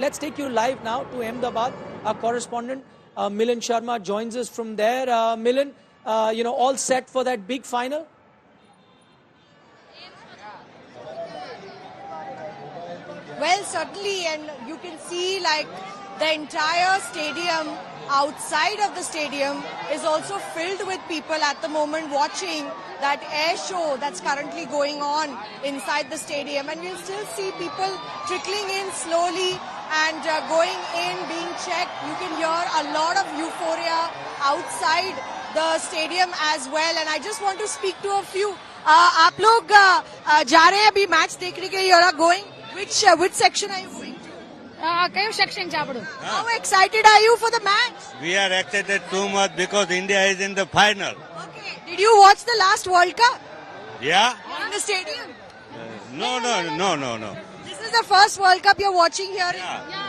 let's take you live now to Ahmedabad. Our correspondent Milan Sharma joins us from there. Milan, all set for that big final? Well, certainly, and you can see like the entire stadium, outside of the stadium, is also filled with people at the moment watching that air show that's currently going on inside the stadium. And we'll still see people trickling in slowly and going in, being checked. You can hear a lot of euphoria outside the stadium as well. And I just want to speak to a few. आप लोग जा रहे हैं अभी match देखने के लिए? You are going? Which section are you going to? Section How excited are you for the match? We are excited too much because India is in the final. Okay. Did you watch the last World Cup Yeah? in the stadium? No. This is the first World Cup you're watching here.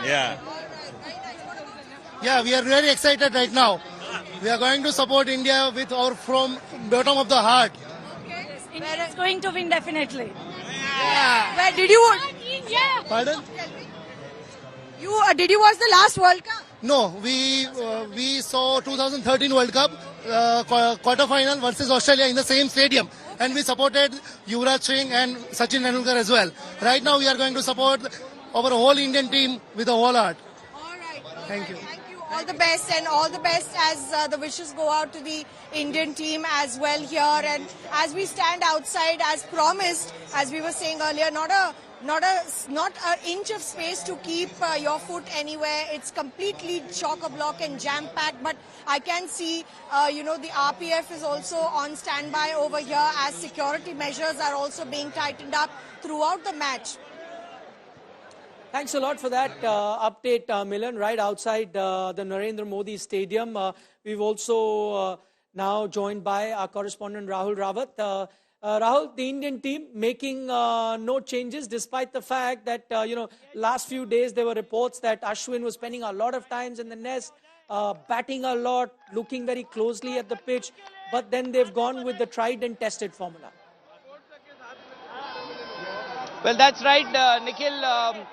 Yeah. Yeah, we are very excited right now. We are going to support India with our from bottom of the heart. Okay. India is going to win definitely. Where did you watch? Pardon? Did you watch the last World Cup? No, we saw 2013 World Cup quarter final versus Australia in the same stadium, and we supported Yuvraj Singh and Sachin Tendulkar as well. Right now, we are going to support our whole Indian team with the whole heart. All right. Thank you. Thank you. All the best, and all the best as the wishes go out to the Indian team as well here. And as we stand outside, as promised, as we were saying earlier, not an inch of space to keep your foot anywhere. It's completely chock-a-block and jam-packed. But I can see, the RPF is also on standby over here as security measures are also being tightened up throughout the match. Thanks a lot for that update, Milan, right outside the Narendra Modi Stadium. We've also now joined by our correspondent Rahul Rawat. Rahul, the Indian team making no changes despite the fact that, last few days there were reports that Ashwin was spending a lot of times in the nest, batting a lot, looking very closely at the pitch, but then they've gone with the tried and tested formula. Well, that's right, Nikhil.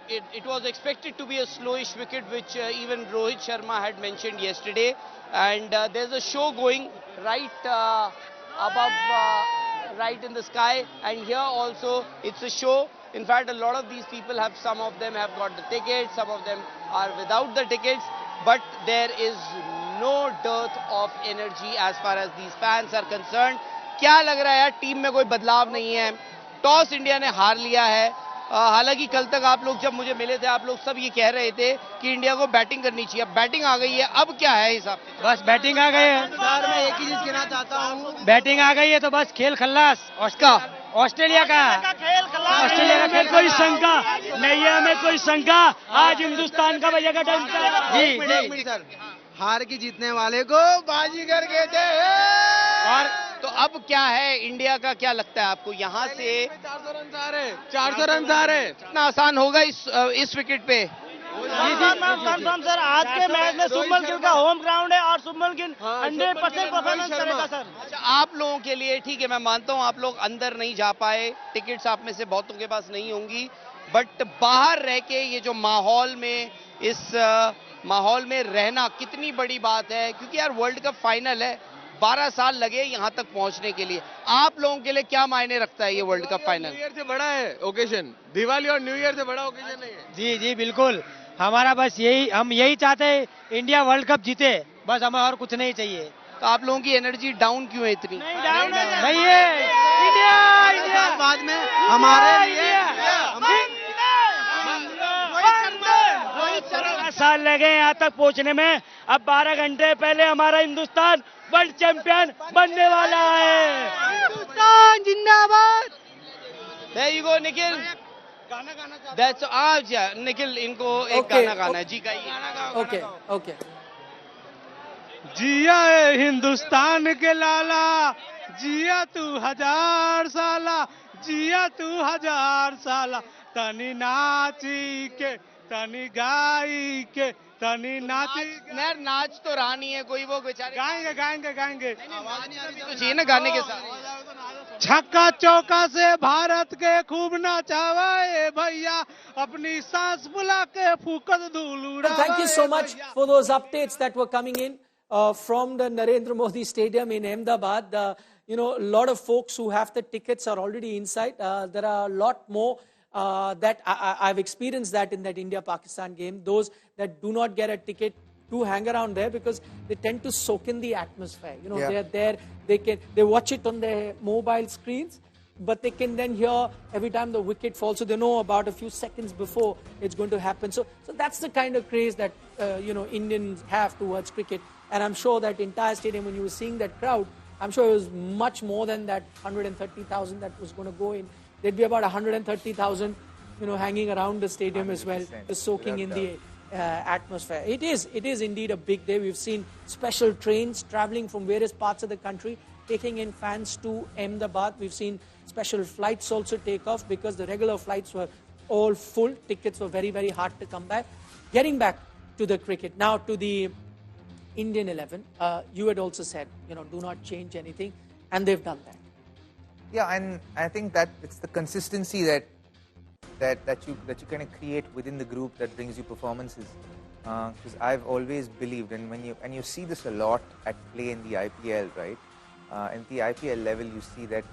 It was expected to be a slowish wicket, which even Rohit Sharma had mentioned yesterday. And there's a show going right above, right in the sky. And here also, it's a show. In fact, a lot of these people some of them have got the tickets, some of them are without the tickets. But there is no dearth of energy as far as these fans are concerned. क्या लग रहा है यार, team में कोई बदलाव नहीं है. टॉस इंडिया ने हार लिया है. हालांकि कल तक आप लोग जब मुझे मिले थे, आप लोग सब ये कह रहे थे कि इंडिया को बैटिंग करनी चाहिए. अब बैटिंग आ गई है, अब क्या है हिसाब से? बस बैटिंग आ गई है. सर, मैं एक ही चीज कहना चाहता हूँ, बैटिंग आ गई है तो बस खेल खल्लास. उसका ऑस्ट्रेलिया का ऑस्ट्रेलिया का खेल, कोई शंका नहीं है, हमें कोई शंका. आज हिंदुस्तान का बजेगा टाइम. जी सर, हार के जीतने वाले को बाजीगर कहते हैं. और तो अब क्या है, इंडिया का क्या लगता है आपको? यहाँ से 400 रन आ रहे इतना आसान होगा इस विकेट पे? कंफर्म सर, आज के मैच में शुभमन गिल का होम ग्राउंड है और शुभमन गिल 100% परफॉर्मेंस करेगा सर. अच्छा, आप लोगों के लिए ठीक है, मैं मानता हूँ आप लोग अंदर नहीं जा पाए, टिकट्स आप में से बहुतों के पास नहीं होंगी, बट बाहर रह के ये जो माहौल में, इस माहौल में रहना कितनी बड़ी बात है. क्योंकि यार वर्ल्ड कप फाइनल है, 12 साल लगे यहाँ तक पहुंचने के लिए. आप लोगों के लिए क्या मायने रखता है ये world cup final? New year से बड़ा है ओकेजन, दिवाली और न्यू ईयर से बड़ा ओकेजन नहीं है. जी बिल्कुल, हमारा बस हम यही चाहते हैं, इंडिया वर्ल्ड कप जीते, बस हमें और कुछ नहीं चाहिए. तो आप लोगों की एनर्जी डाउन क्यों है इतनी? नहीं है, इंडिया बाद में हमारे लिए साल लगे यहाँ तक पहुँचने में. अब 12 घंटे पहले हमारा हिंदुस्तान वर्ल्ड चैंपियन बनने वाला है. हिंदुस्तान जिंदाबाद. There you go, Nikhil. गाना गाना. That's आज निखिल, इनको एक गाना गाना है. जी गाइए. Okay. जिया है हिंदुस्तान के लाला, जिया तू 1000 साला, जिया तू 1000 साला. तनी नाची के, तनी गाई के, तनी नाची. नाच तो रहा नहीं है कोई, वो बेचारे गाएंगे. आवाज नहीं आ रही तो चाहिए ना गाने के साथ. छक्का चौका से भारत के खूब नचावे भैया, अपनी सांस बुला के फूकत धूल And thank you so much उड़ावे for those updates that were coming in from the Narendra Modi Stadium in Ahmedabad. A lot of folks who have the tickets are already inside. There are a lot more that I've experienced that in that India-Pakistan game. Those that do not get a ticket do hang around there because they tend to soak in the atmosphere. They're there. They watch it on their mobile screens, but they can then hear every time the wicket falls, so they know about a few seconds before it's going to happen. So that's the kind of craze that Indians have towards cricket. And I'm sure that entire stadium, when you were seeing that crowd, I'm sure it was much more than that 130,000 that was going to go in. There'd be about 130,000, hanging around the stadium as well, just soaking in the atmosphere. It is indeed a big day. We've seen special trains traveling from various parts of the country, taking in fans to Ahmedabad. We've seen special flights also take off because the regular flights were all full. Tickets were very, very hard to come by. Getting back to the cricket. Now to the Indian 11. You had also said, do not change anything. And they've done that. Yeah, and I think that it's the consistency that you kind of create within the group that brings you performances. Because I've always believed, and you see this a lot at play in the IPL, right? In the IPL level, you see that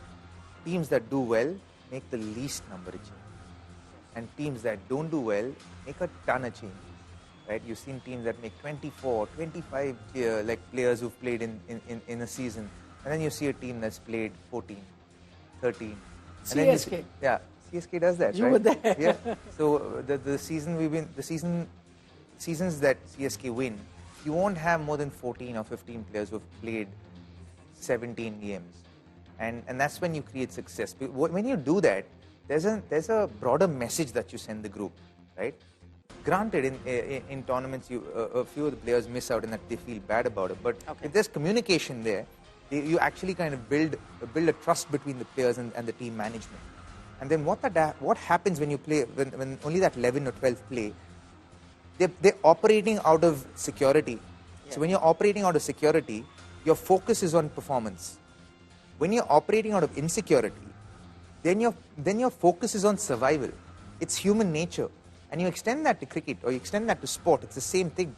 teams that do well make the least number of changes, and teams that don't do well make a ton of changes. Right? You've seen teams that make 24, 25 players who've played in a season, and then you see a team that's played 14, 13. And CSK. Yeah, CSK does that. You right? were there. Yeah. So seasons that CSK win, you won't have more than 14 or 15 players who've played 17 games, and that's when you create success. When you do that, there's a broader message that you send the group, right? Granted, in tournaments, a few of the players miss out and that they feel bad about it. But if there's communication there, you actually kind of build a trust between the players and the team management. And then what happens when you play, when only that 11 or 12 play, they're operating out of security. Yeah. So when you're operating out of security, your focus is on performance. When you're operating out of insecurity, then your focus is on survival. It's human nature. And you extend that to cricket or you extend that to sport, it's the same thing.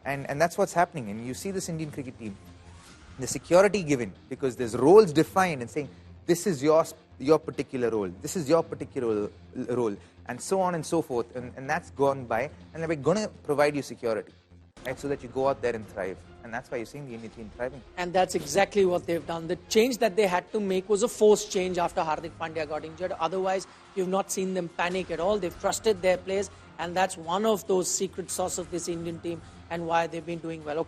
And that's what's happening. And you see this Indian cricket team, the security given, because there's roles defined and saying, this is your particular role, this is your particular role, and so on and so forth. And that's gone by, and we're going to provide you security, right, so that you go out there and thrive. And that's why you're seeing the Indian team thriving. And that's exactly what they've done. The change that they had to make was a forced change after Hardik Pandya got injured. Otherwise, you've not seen them panic at all. They've trusted their players, and that's one of those secret sauce of this Indian team and why they've been doing well. Okay.